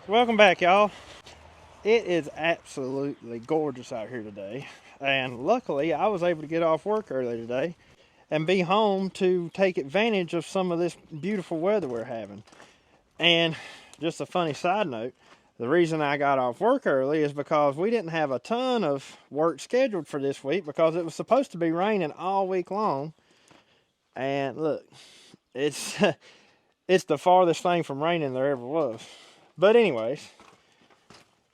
Welcome back, y'all. It is absolutely gorgeous out here today, and luckily I was able to get off work early today and be home to take advantage of some of this beautiful weather we're having. And just a funny side note, the reason I got off work early is because we didn't have a ton of work scheduled for this week because it was supposed to be raining all week long. And look, it's it's the farthest thing from raining there ever was. But anyways,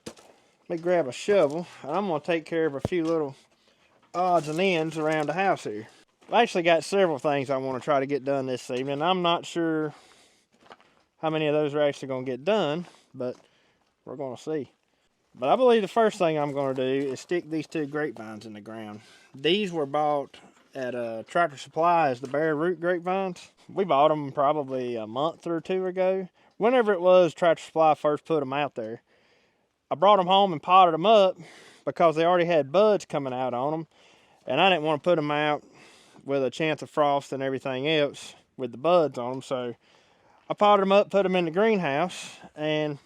let me grab a shovel, and I'm going to take care of a few little odds and ends around the house here. I actually got several things I want to try to get done this evening. I'm not sure how many of those are actually going to get done, but we're going to see. But I believe the first thing I'm going to do is stick these two grapevines in the ground. These were bought at Tractor Supply as the bare root grapevines. We bought them probably a month or two ago. Whenever it was Tractor Supply first put them out there. I brought them home and potted them up because they already had buds coming out on them, and I didn't want to put them out with a chance of frost and everything else with the buds on them. So I potted them up, put them in the greenhouse, and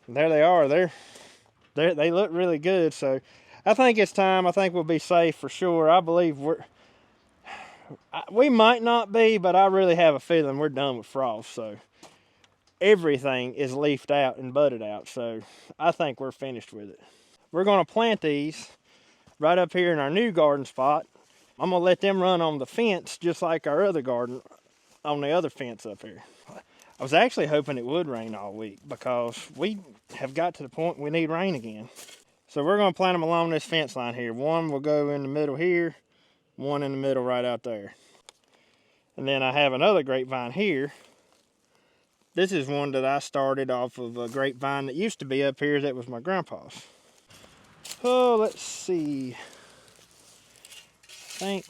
there they are. They look really good. So I think it's time. I think we'll be safe for sure. I believe we might not be, but I really have a feeling we're done with frost. So everything is leafed out and budded out, so I think we're finished with it. We're going to plant these right up here in our new garden spot. I'm going to let them run on the fence just like our other garden on the other fence up here. I was actually hoping it would rain all week because we have got to the point we need rain again. So we're going to plant them along this fence line here. One will go in the middle here, one in the middle right out there. And then I have another grapevine here. This is one that I started off of a grapevine that used to be up here that was my grandpa's. Oh, let's see. I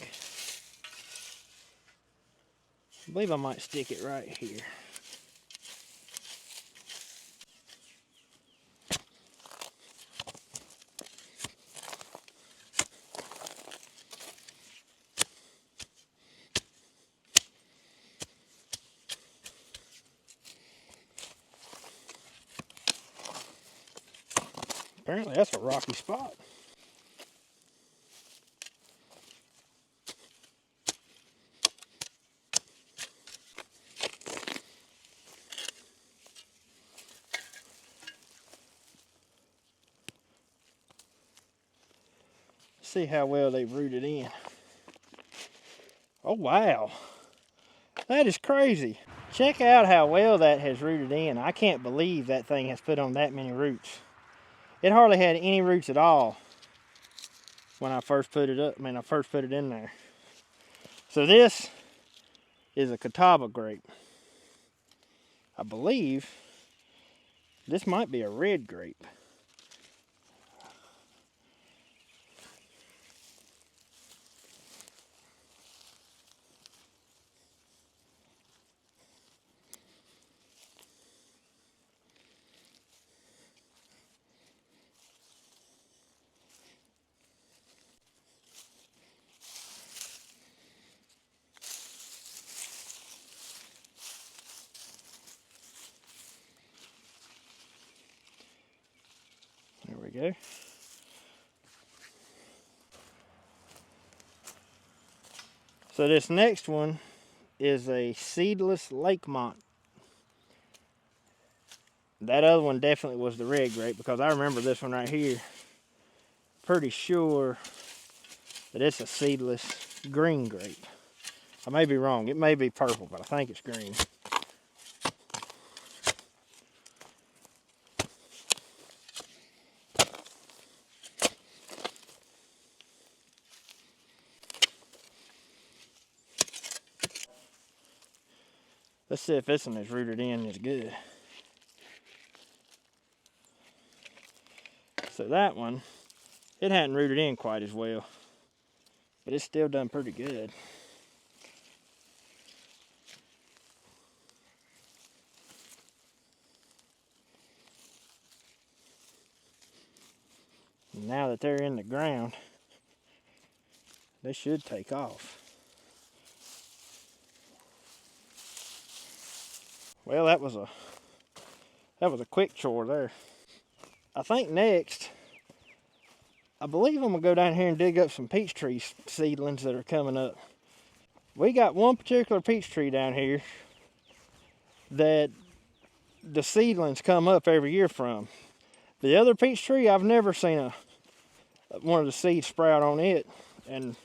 believe I might stick it right here. Apparently that's a rocky spot. See how well they've rooted in. Oh wow, that is crazy. Check out how well that has rooted in. I can't believe that thing has put on that many roots. It hardly had any roots at all when I first put it up. I first put it in there. So this is a Catawba grape. I believe this might be a red grape. There we go. So this next one is a seedless Lakemont. That other one definitely was the red grape because I remember this one right here. Pretty sure that it's a seedless green grape. I may be wrong. It may be purple, but I think it's green. Let's see if this one is rooted in as good. So that one, it hadn't rooted in quite as well, but it's still done pretty good. Now that they're in the ground, they should take off. Well, that was a That was a quick chore there. I think next, I believe I'm gonna go down here and dig up some peach tree seedlings that are coming up. We got one particular peach tree down here that the seedlings come up every year from. The other peach tree, I've never seen one of the seeds sprout on it. And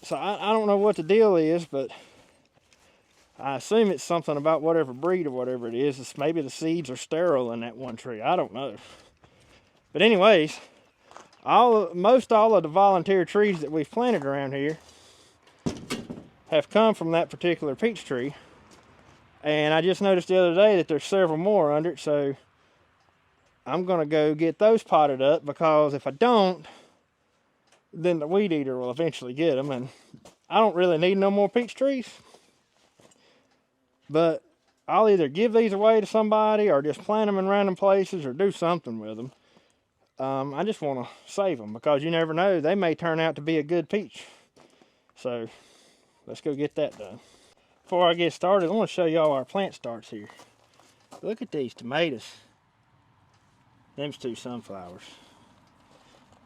so I don't know what the deal is, but I assume it's something about whatever breed or whatever it is. It's maybe the seeds are sterile in that one tree. I don't know. But anyways, most all of the volunteer trees that we've planted around here have come from that particular peach tree. And I just noticed the other day that there's several more under it, so I'm gonna go get those potted up, because if I don't, then the weed eater will eventually get them, and I don't really need no more peach trees. But I'll either give these away to somebody or just plant them in random places or do something with them. I just want to save them, because you never know, they may turn out to be a good peach. So let's go get that done. Before I get started, I want to show y'all our plant starts here. Look at these tomatoes. Them's 2 sunflowers.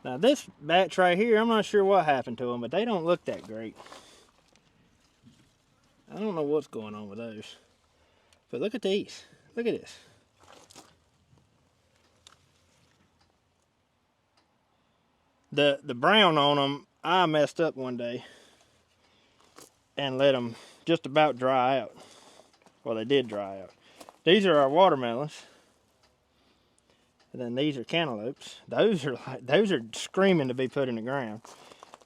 Now this batch right here, I'm not sure what happened to them, but they don't look that great. I don't know what's going on with those. But look at these. Look at this. The brown on them, I messed up one day and let them just about dry out. Well, they did dry out. These are our watermelons. And then these are cantaloupes. Those are screaming to be put in the ground.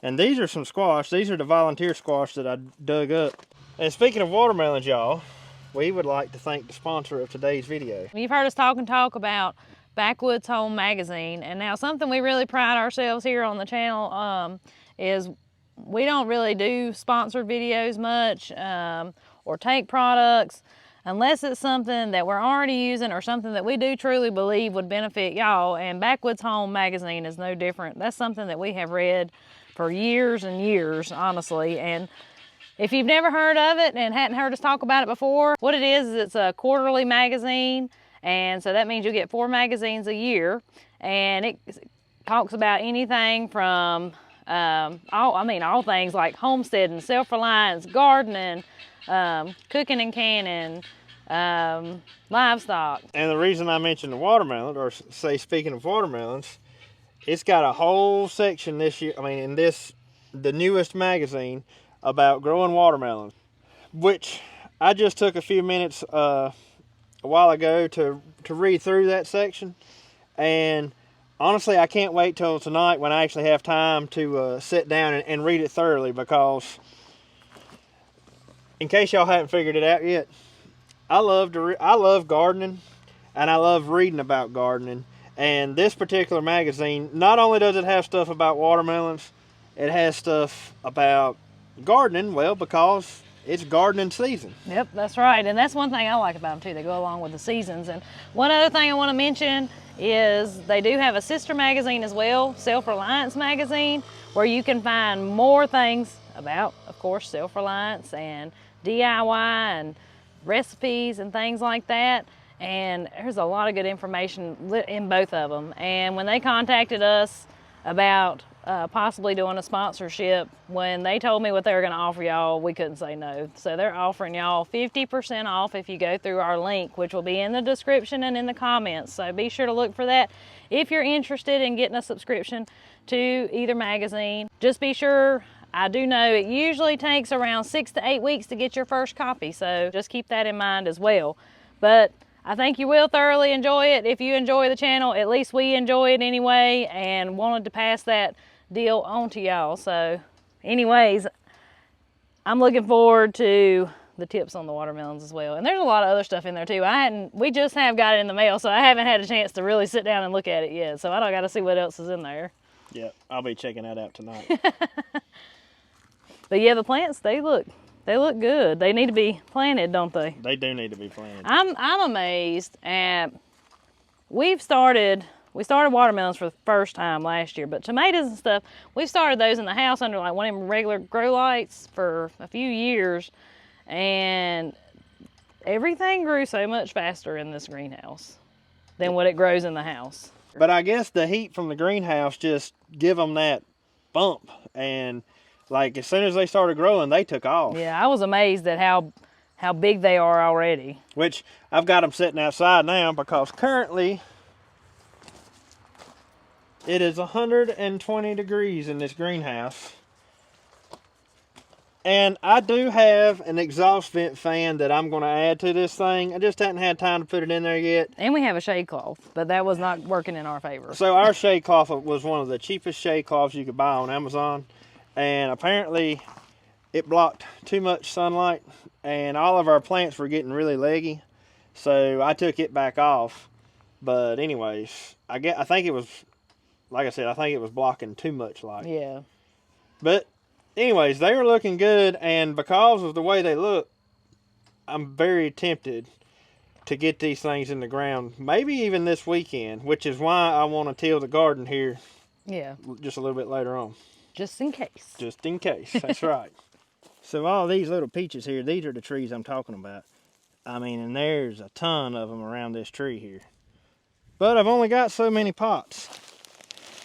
And these are some squash. These are the volunteer squash that I dug up. And speaking of watermelons, y'all, we would like to thank the sponsor of today's video. You've heard us talk about Backwoods Home Magazine, and now something we really pride ourselves here on the channel is we don't really do sponsored videos much or take products unless it's something that we're already using or something that we do truly believe would benefit y'all, and Backwoods Home Magazine is no different. That's something that we have read for years and years, honestly, and if you've never heard of it and hadn't heard us talk about it before, what it is it's a quarterly magazine, and so that means you get 4 magazines a year, and it talks about anything from all things like homestead and self-reliance, gardening, cooking and canning, livestock. And the reason I mentioned the watermelon, or say speaking of watermelons, it's got a whole section this year, the newest magazine, about growing watermelons, which I just took a few minutes a while ago to read through that section, and honestly I can't wait till tonight when I actually have time to sit down and read it thoroughly, because in case y'all haven't figured it out yet, I love gardening, and I love reading about gardening. And this particular magazine, not only does it have stuff about watermelons, it has stuff about gardening, well, because it's gardening season. Yep, that's right, and that's one thing I like about them too. They go along with the seasons. And one other thing I want to mention is they do have a sister magazine as well, Self-Reliance Magazine, where you can find more things about, of course, self-reliance and DIY and recipes and things like that. And there's a lot of good information in both of them. And when they contacted us about possibly doing a sponsorship, when they told me what they were going to offer y'all, we couldn't say no. So they're offering y'all 50% off if you go through our link, which will be in the description and in the comments. So be sure to look for that if you're interested in getting a subscription to either magazine. Just be sure, I do know it usually takes around 6 to 8 weeks to get your first copy, so just keep that in mind as well. But I think you will thoroughly enjoy it. If you enjoy the channel, at least we enjoy it anyway, and wanted to pass that deal on to y'all. So anyways, I'm looking forward to the tips on the watermelons as well. And there's a lot of other stuff in there too. We just have got it in the mail, so I haven't had a chance to really sit down and look at it yet. So I don't got to see what else is in there. Yep, I'll be checking that out tonight. But yeah, the plants, they look good. They need to be planted, don't they? They do need to be planted. I'm amazed at, we started watermelons for the first time last year, but tomatoes and stuff, we started those in the house under like one of them regular grow lights for a few years, and everything grew so much faster in this greenhouse. than what it grows in the house. But I guess the heat from the greenhouse just give them that bump, and like as soon as they started growing, they took off. Yeah, I was amazed at how big they are already. Which I've got them sitting outside now because currently it is 120 degrees in this greenhouse. And I do have an exhaust vent fan that I'm going to add to this thing. I just hadn't had time to put it in there yet. And we have a shade cloth, but that was not working in our favor. So our shade cloth was one of the cheapest shade cloths you could buy on Amazon. And apparently it blocked too much sunlight and all of our plants were getting really leggy. So I took it back off. But anyways, I think it was, like I said, I think it was blocking too much light. Yeah. But anyways, they are looking good, and because of the way they look, I'm very tempted to get these things in the ground, maybe even this weekend, which is why I want to till the garden here. Yeah. Just a little bit later on. Just in case. Just in case, that's right. So all these little peaches here, these are the trees I'm talking about. I mean, and there's a ton of them around this tree here. But I've only got so many pots.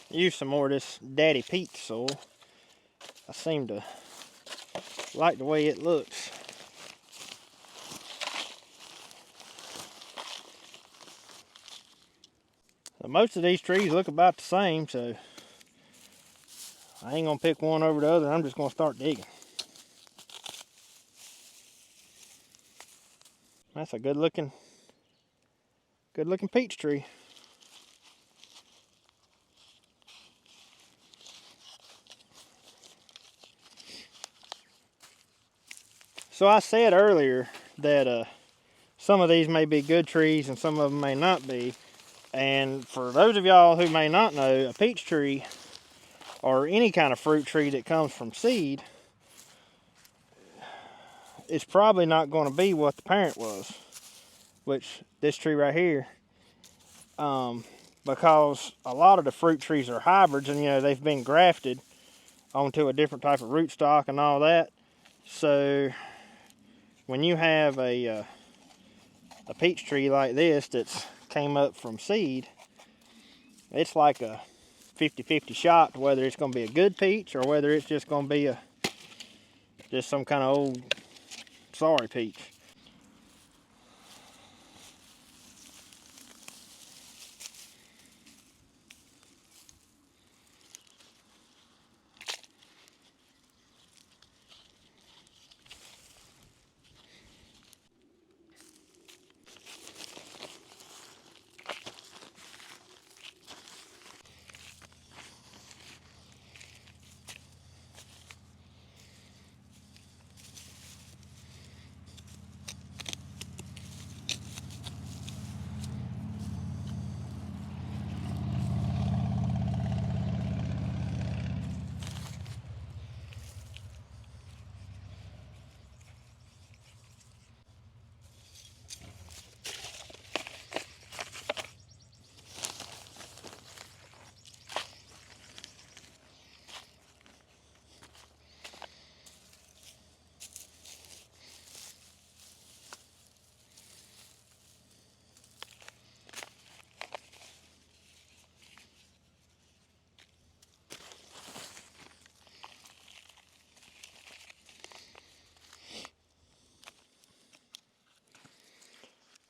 Use some more of this Daddy Peach soil. I seem to like the way it looks. So most of these trees look about the same, so I ain't gonna pick one over the other. I'm just gonna start digging. That's a good looking peach tree. So I said earlier that some of these may be good trees and some of them may not be. And for those of y'all who may not know, a peach tree or any kind of fruit tree that comes from seed is probably not going to be what the parent was, which this tree right here, because a lot of the fruit trees are hybrids and they've been grafted onto a different type of rootstock and all that. So when you have a peach tree like this that's came up from seed, it's like a 50-50 shot to whether it's going to be a good peach or whether it's just going to be just some kind of old sorry peach.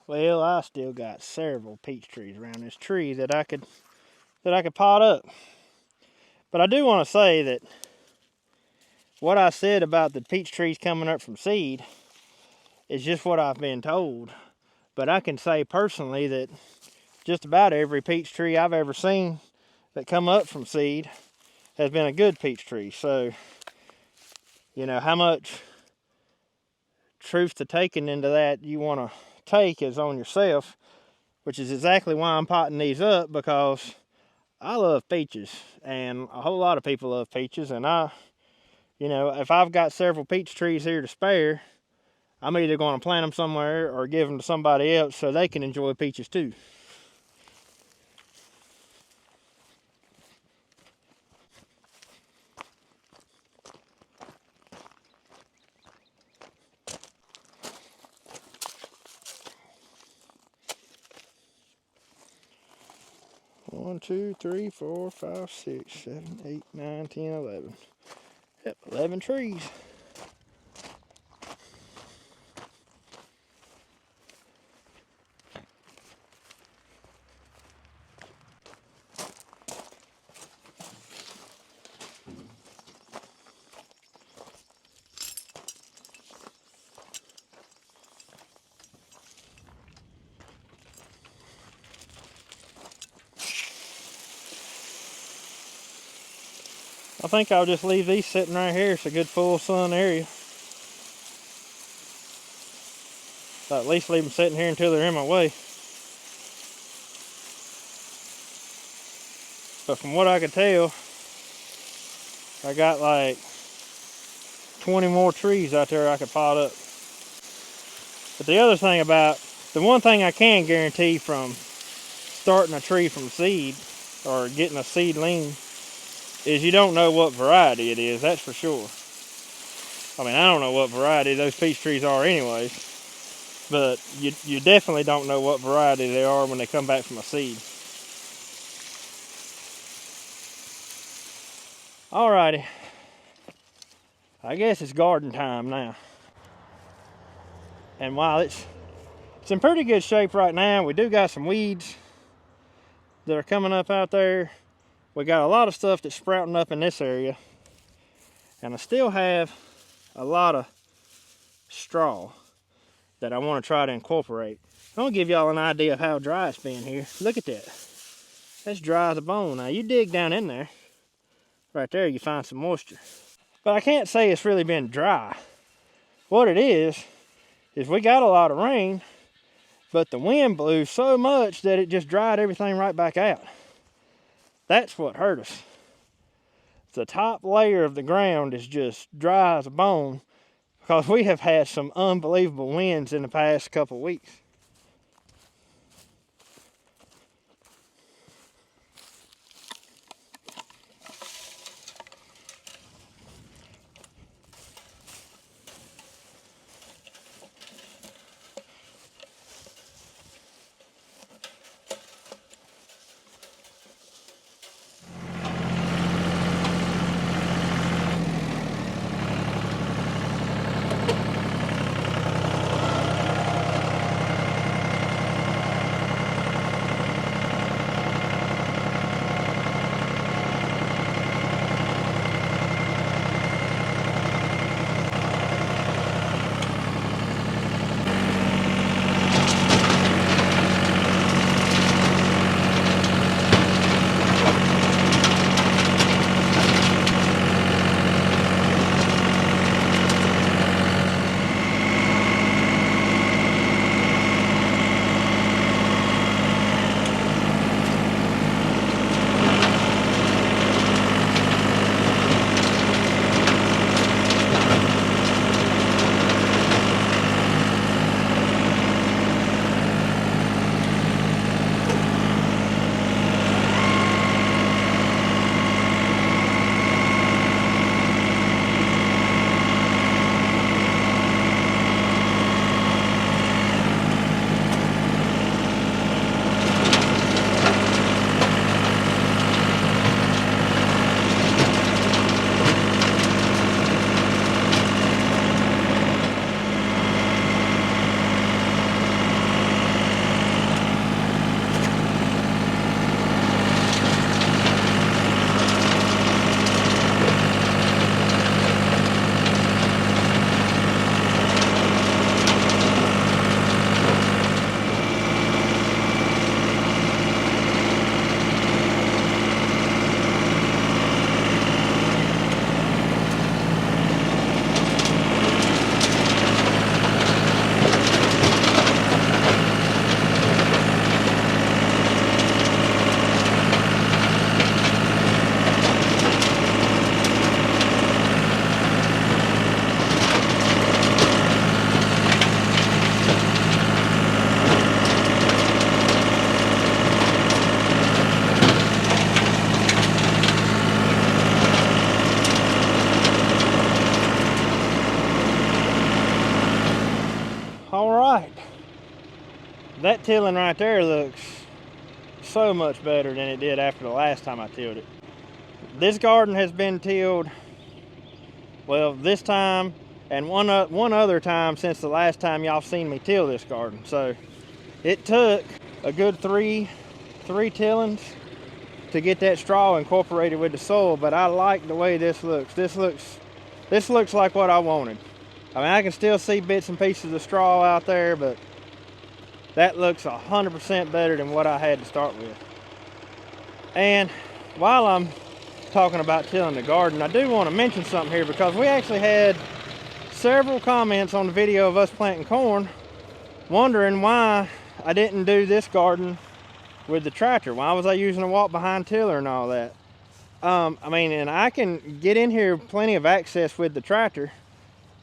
Well, I still got several peach trees around this tree that I could pot up. But I do want to say that what I said about the peach trees coming up from seed is just what I've been told. But I can say personally that just about every peach tree I've ever seen that come up from seed has been a good peach tree. So, how much truth to taking into that you want to take is on yourself, which is exactly why I'm potting these up, because I love peaches and a whole lot of people love peaches, and if I've got several peach trees here to spare, I'm either going to plant them somewhere or give them to somebody else so they can enjoy peaches too. 1, 2, 3, 4, 5, 6, 7, 8, 9, 10, 11. Yep, 11 trees. I think I'll just leave these sitting right here. It's a good full sun area. So at least leave them sitting here until they're in my way. But from what I could tell, I got like 20 more trees out there I could pot up. But the other thing the one thing I can guarantee from starting a tree from seed or getting a seedling is you don't know what variety it is, that's for sure. I mean, I don't know what variety those peach trees are anyways, but you definitely don't know what variety they are when they come back from a seed. Alrighty, I guess it's garden time now. And while it's in pretty good shape right now, we do got some weeds that are coming up out there. We got a lot of stuff that's sprouting up in this area. And I still have a lot of straw that I want to try to incorporate. I'm gonna give y'all an idea of how dry it's been here. Look at that. That's dry as a bone. Now you dig down in there, right there you find some moisture. But I can't say it's really been dry. What it is we got a lot of rain, but the wind blew so much that it just dried everything right back out. That's what hurt us. The top layer of the ground is just dry as a bone because we have had some unbelievable winds in the past couple weeks. All right, that tilling right there looks so much better than it did after the last time I tilled it. This garden has been tilled, well, this time and one other time since the last time y'all seen me till this garden. So it took a good three tillings to get that straw incorporated with the soil, but I like the way this looks. This looks like what I wanted. I mean, I can still see bits and pieces of straw out there, but that looks 100% better than what I had to start with. And while I'm talking about tilling the garden, I do want to mention something here, because we actually had several comments on the video of us planting corn wondering why I didn't do this garden with the tractor. Why was I using a walk behind tiller and all that? I mean, and I can get in here plenty of access with the tractor,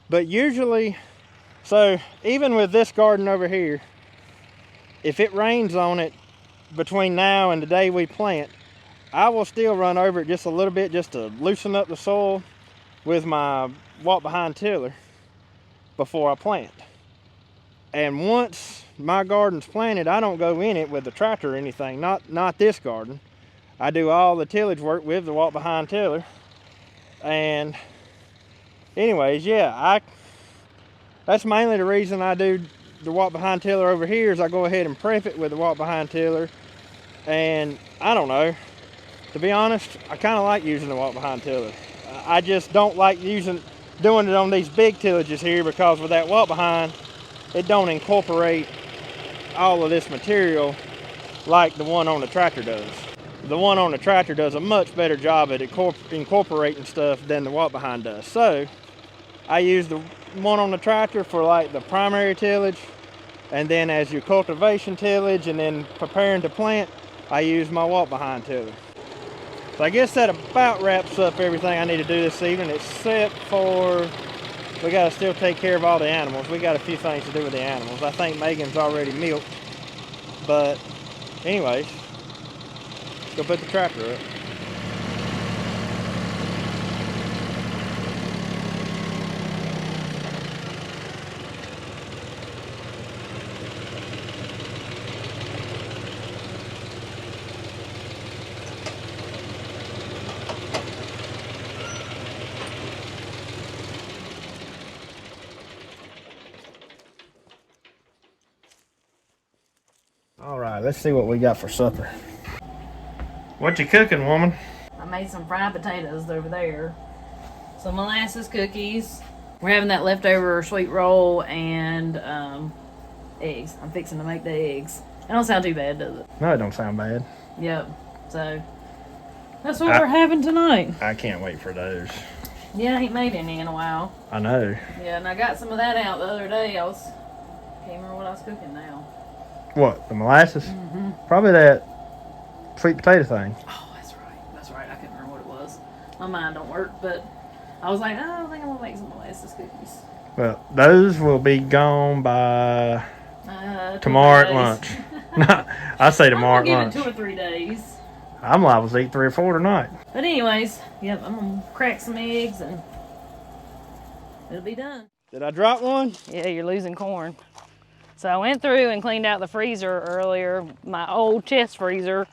but usually, so even with this garden over here, if it rains on it between now and the day we plant, I will still run over it just a little bit just to loosen up the soil with my walk behind tiller before I plant. And once my garden's planted, I don't go in it with the tractor or anything, not this garden. I do all the tillage work with the walk behind tiller. And anyways, yeah, that's mainly the reason I do the walk behind tiller over here, is I go ahead and prep it with the walk behind tiller. And I don't know, to be honest, I kind of like using the walk behind tiller. I just don't like doing it on these big tillages here, because with that walk behind, it don't incorporate all of this material like the one on the tractor does. The one on the tractor does a much better job at incorporating stuff than the walk behind does. So I use the one on the tractor for like the primary tillage, and then as your cultivation tillage and then preparing to plant, I use my walk behind tiller. So I guess that about wraps up everything I need to do this evening, except for we got to still take care of all the animals. We got a few things to do with the animals. I think Megan's already milked, but anyways, let's go put the tractor up. All right, let's see what we got for supper. What you cooking, woman? I made some fried potatoes over there. Some molasses cookies. We're having that leftover sweet roll and eggs. I'm fixing to make the eggs. It don't sound too bad, does it? No, it don't sound bad. Yep. So that's what we're having tonight. I can't wait for those. Yeah, I ain't made any in a while. I know. Yeah, and I got some of that out the other day. Can't remember what I was cooking now. What, the molasses? Mm-hmm. Probably that sweet potato thing. Oh, that's right. I couldn't remember what it was. My mind don't work, but I was like, I think I'm gonna make some molasses cookies. Well, those will be gone by tomorrow at lunch. No, I say tomorrow at lunch. Give it 2 or 3 days. I'm liable to eat 3 or 4 tonight. But anyways, yep, I'm gonna crack some eggs and it'll be done. Did I drop one? Yeah, you're losing corn. So I went through and cleaned out the freezer earlier, my old chest freezer.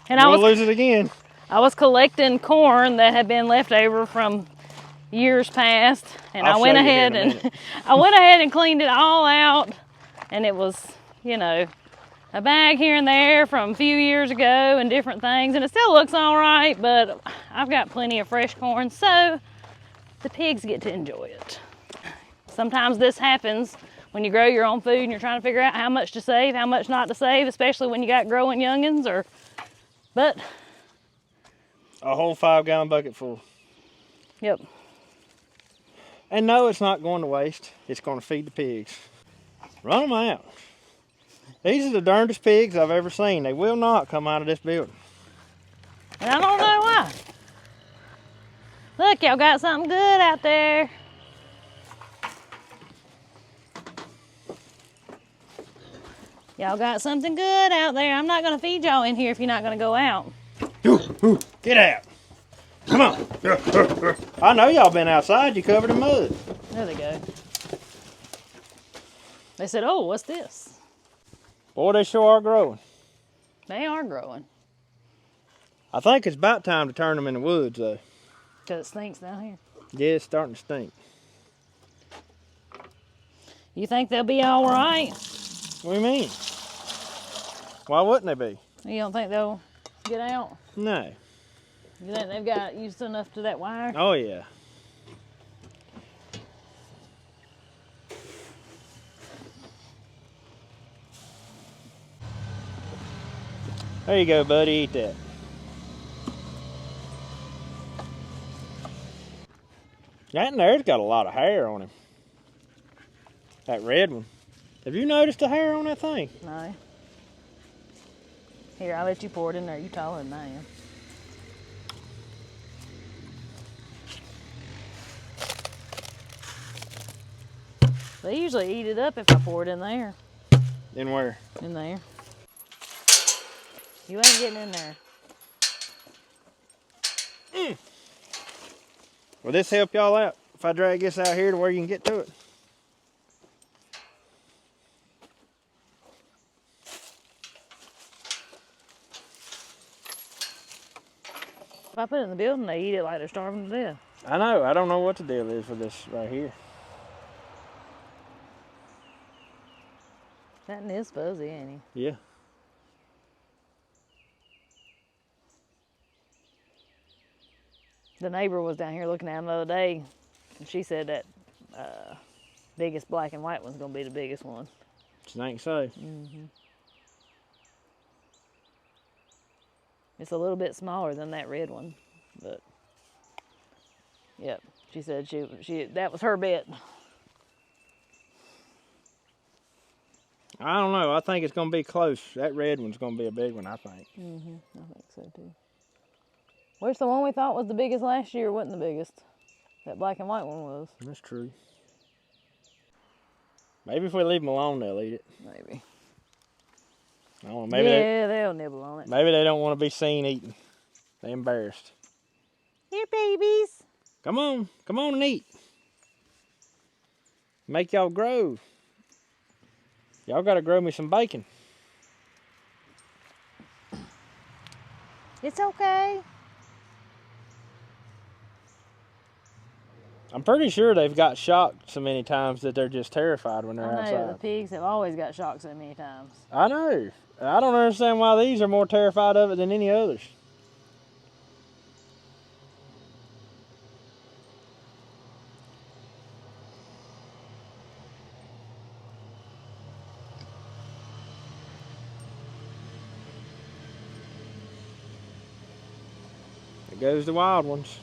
And we'll lose it again. I was collecting corn that had been left over from years past, and I went ahead and cleaned it all out, and it was, you know, a bag here and there from a few years ago and different things, and it still looks all right, but I've got plenty of fresh corn, so the pigs get to enjoy it. Sometimes this happens when you grow your own food and you're trying to figure out how much to save, how much not to save, especially when you got growing youngins, but a whole 5-gallon bucket full. Yep. And no, it's not going to waste. It's going to feed the pigs. Run them out. These are the darndest pigs I've ever seen. They will not come out of this building. And I don't know why. Look, y'all got something good out there. Y'all got something good out there. I'm not going to feed y'all in here if you're not going to go out. Get out. Come on. I know y'all been outside. You covered in mud. There they go. They said, oh, what's this? Boy, they sure are growing. They are growing. I think it's about time to turn them in the woods, though. Because it stinks down here. Yeah, it's starting to stink. You think they'll be all right? What do you mean? Why wouldn't they be? You don't think they'll get out? No. You think they've got used enough to that wire? Oh, yeah. There you go, buddy. Eat that. That in there's got a lot of hair on him. That red one. Have you noticed the hair on that thing? No. Here, I'll let you pour it in there. You taller than I am. They usually eat it up if I pour it in there. In where? In there. You ain't getting in there. Will this help y'all out if I drag this out here to where you can get to it? If I put it in the building, they eat it like they're starving to death. I know. I don't know what the deal is for this right here. That is fuzzy, ain't he? Yeah. The neighbor was down here looking at him the other day, and she said that biggest black and white one's gonna be the biggest one. Snake so. It's a little bit smaller than that red one, but yep. She said she that was her bet. I don't know. I think it's going to be close. That red one's going to be a big one, I think. I think so too. Where's the one we thought was the biggest last year? Wasn't the biggest. That black and white one was. That's true. Maybe if we leave them alone, they'll eat it. Maybe. I don't know. Maybe they'll nibble on it. maybe they don't want to be seen eating. They're embarrassed. Here, babies. Come on and eat. Make y'all grow. Y'all got to grow me some bacon. It's okay. I'm pretty sure they've got shocked so many times that they're just terrified when they're I know, outside. the pigs have always got shocked so many times. I know. I don't understand why these are more terrified of it than any others. There goes the wild ones.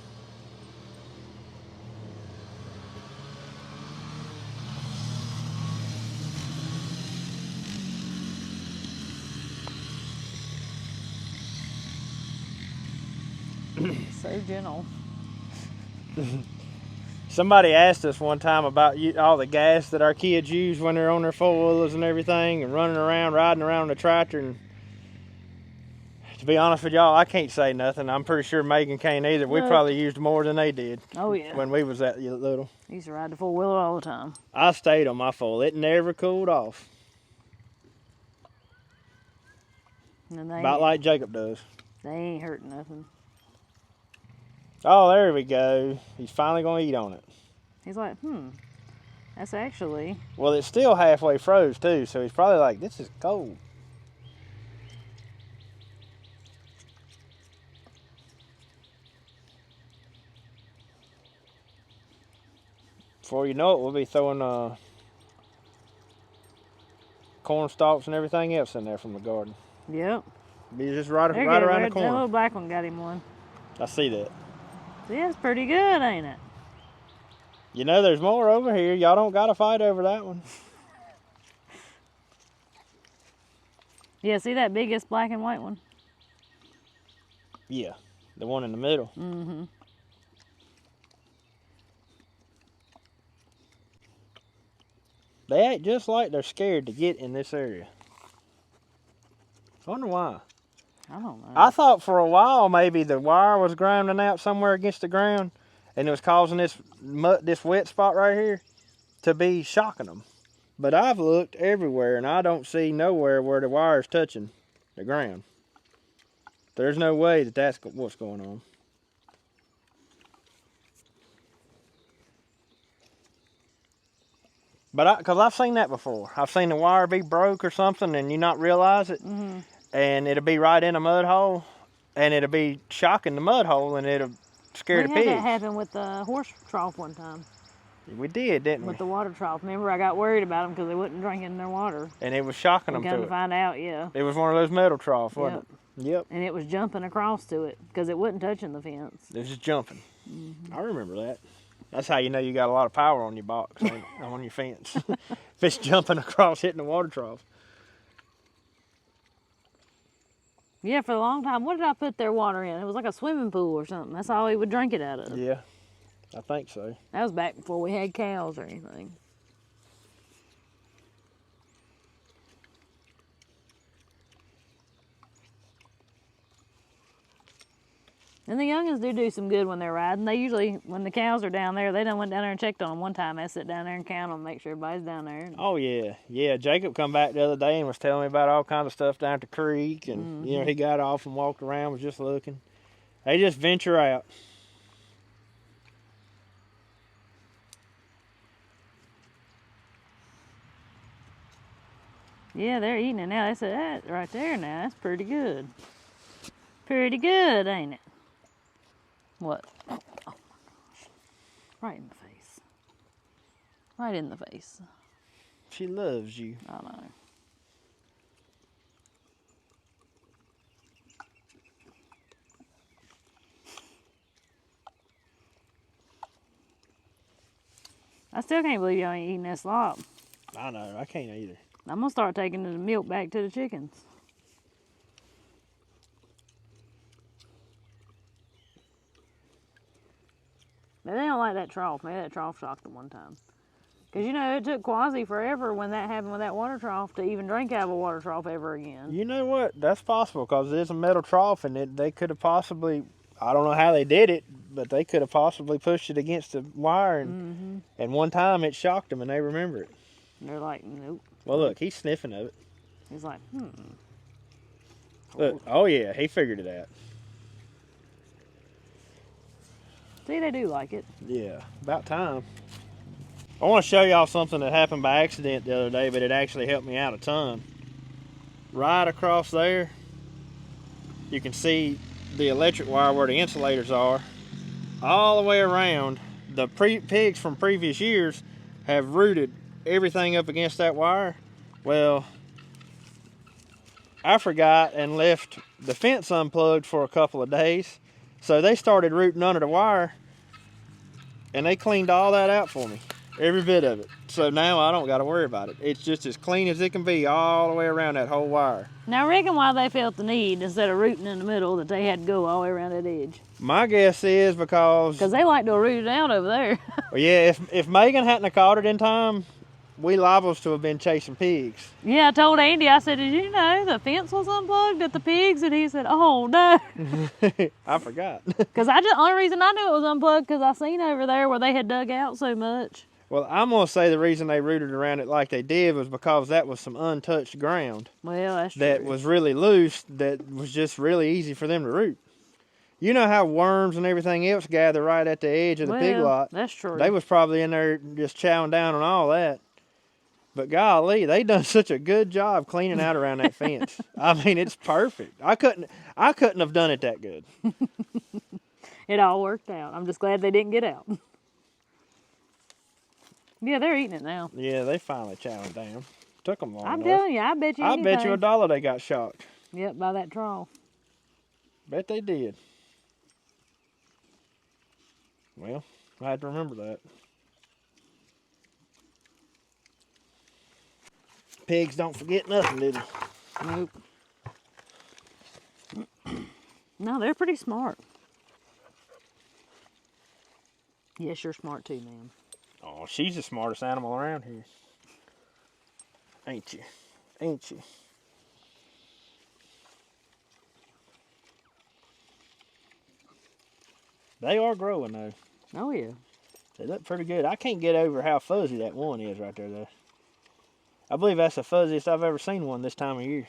So gentle. Somebody asked us one time about all the gas that our kids use when they're on their four-wheelers and everything and running around, riding around on the tractor. And to be honest with y'all, I can't say nothing. I'm pretty sure Megan can't either. We probably used more than they did. Oh, yeah. When we was that little. I used to ride the four-wheeler all the time. I stayed on my four. It never cooled off. And About like Jacob does. They ain't hurting nothing. Oh, there we go. He's finally going to eat on it. He's like, that's actually... Well, it's still halfway froze, too, so he's probably like, this is cold. Before you know it, we'll be throwing corn stalks and everything else in there from the garden. Yep. Be just right They're around good. the corner. That little black one got him one. I see that. See, that's pretty good, ain't it? You know, there's more over here. Y'all don't got to fight over that one. Yeah, see that biggest black and white one? Yeah, the one in the middle. Mm-hmm. They act just like they're scared to get in this area. I wonder why. I don't know. I thought for a while maybe the wire was grounding out somewhere against the ground and it was causing this wet spot right here to be shocking them. But I've looked everywhere and I don't see nowhere where the wire's touching the ground. There's no way that that's what's going on. But because I've seen that before. I've seen the wire be broke or something and you not realize it. And it'll be right in a mud hole. And it'll be shocking the mud hole and it'll scare the pigs. We had that happen with the horse trough one time. We did, didn't we? With the water trough. Remember, I got worried about them because they wouldn't drink in their water. And it was shocking them to it. Come to find out, yeah. It was one of those metal troughs, wasn't it? Yep. And it was jumping across to it because it wasn't touching the fence. It was just jumping. I remember that. That's how you know you got a lot of power on your box, on your fence. If it's jumping across, hitting the water trough. Yeah, for a long time. What did I put their water in? It was like a swimming pool or something. That's all we would drink it out of. Yeah, I think so. That was back before we had cows or anything. And the youngins do some good when they're riding. They usually, when the cows are down there, they done went down there and checked on them one time. They sit down there and count them, make sure everybody's down there. Oh, yeah. Yeah, Jacob come back the other day and was telling me about all kinds of stuff down at the creek. And, you know, he got off and walked around, was just looking. They just venture out. Yeah, they're eating it now. They said, that right there now, that's pretty good. Pretty good, ain't it? What? Oh my gosh. Right in the face. Right in the face. She loves you. I know. I still can't believe y'all ain't eating that slop. I know, I can't either. I'm gonna start taking the milk back to the chickens. But they don't like that trough. Maybe that trough shocked them one time. Because, you know, it took Quasi forever when that happened with that water trough to even drink out of a water trough ever again. You know what? That's possible because it is a metal trough and they could have possibly, I don't know how they did it, but they could have possibly pushed it against the wire. And one time it shocked them and they remember it. And they're like, nope. Well, look, he's sniffing of it. He's like, Look, oh yeah, he figured it out. See, they do like it. Yeah, about time. I want to show y'all something that happened by accident the other day, but it actually helped me out a ton. Right across there, you can see the electric wire where the insulators are. All the way around, the pigs from previous years have rooted everything up against that wire. Well, I forgot and left the fence unplugged for a couple of days. So they started rooting under the wire and they cleaned all that out for me. Every bit of it. So now I don't got to worry about it. It's just as clean as it can be all the way around that whole wire. Now, I reckon why they felt the need, instead of rooting in the middle, that they had to go all the way around that edge. My guess is because they like to root it out over there. Well, yeah, if Megan hadn't have caught it in time, we liable to have been chasing pigs. Yeah, I told Andy, I said, did you know the fence was unplugged at the pigs? And he said, oh no. I forgot. Because the only reason I knew it was unplugged because I seen over there where they had dug out so much. Well, I'm going to say the reason they rooted around it like they did was because that was some untouched ground. Well, that's true. That was really loose, that was just really easy for them to root. You know how worms and everything else gather right at the edge of the pig lot? That's true. They was probably in there just chowing down on all that. But golly, they done such a good job cleaning out around that fence. I mean, it's perfect. I couldn't have done it that good. It all worked out. I'm just glad they didn't get out. Yeah, they're eating it now. Yeah, they finally chowing down. Took them long enough. I'm telling you, I bet you anything. I bet you $1 they got shocked. Yep, by that trough. Bet they did. Well, I had to remember that. Pigs don't forget nothing, do they? Nope. No, they're pretty smart. Yes, you're smart too, ma'am. Oh, she's the smartest animal around here. Ain't you? Ain't you? They are growing though. Oh yeah. They look pretty good. I can't get over how fuzzy that one is right there though. I believe that's the fuzziest I've ever seen one this time of year.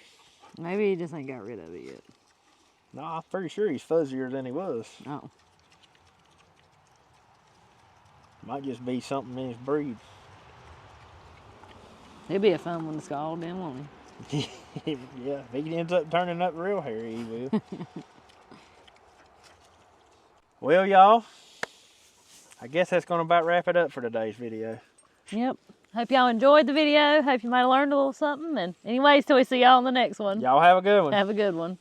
Maybe he just ain't got rid of it yet. No, I'm pretty sure he's fuzzier than he was. Oh. Might just be something in his breed. It'd be a fun one to scald then, won't Yeah, if he ends up turning up real hairy, he will. Well, y'all, I guess that's going to about wrap it up for today's video. Yep. Hope y'all enjoyed the video. Hope you might have learned a little something. And anyways, till we see y'all in the next one. Y'all have a good one. Have a good one.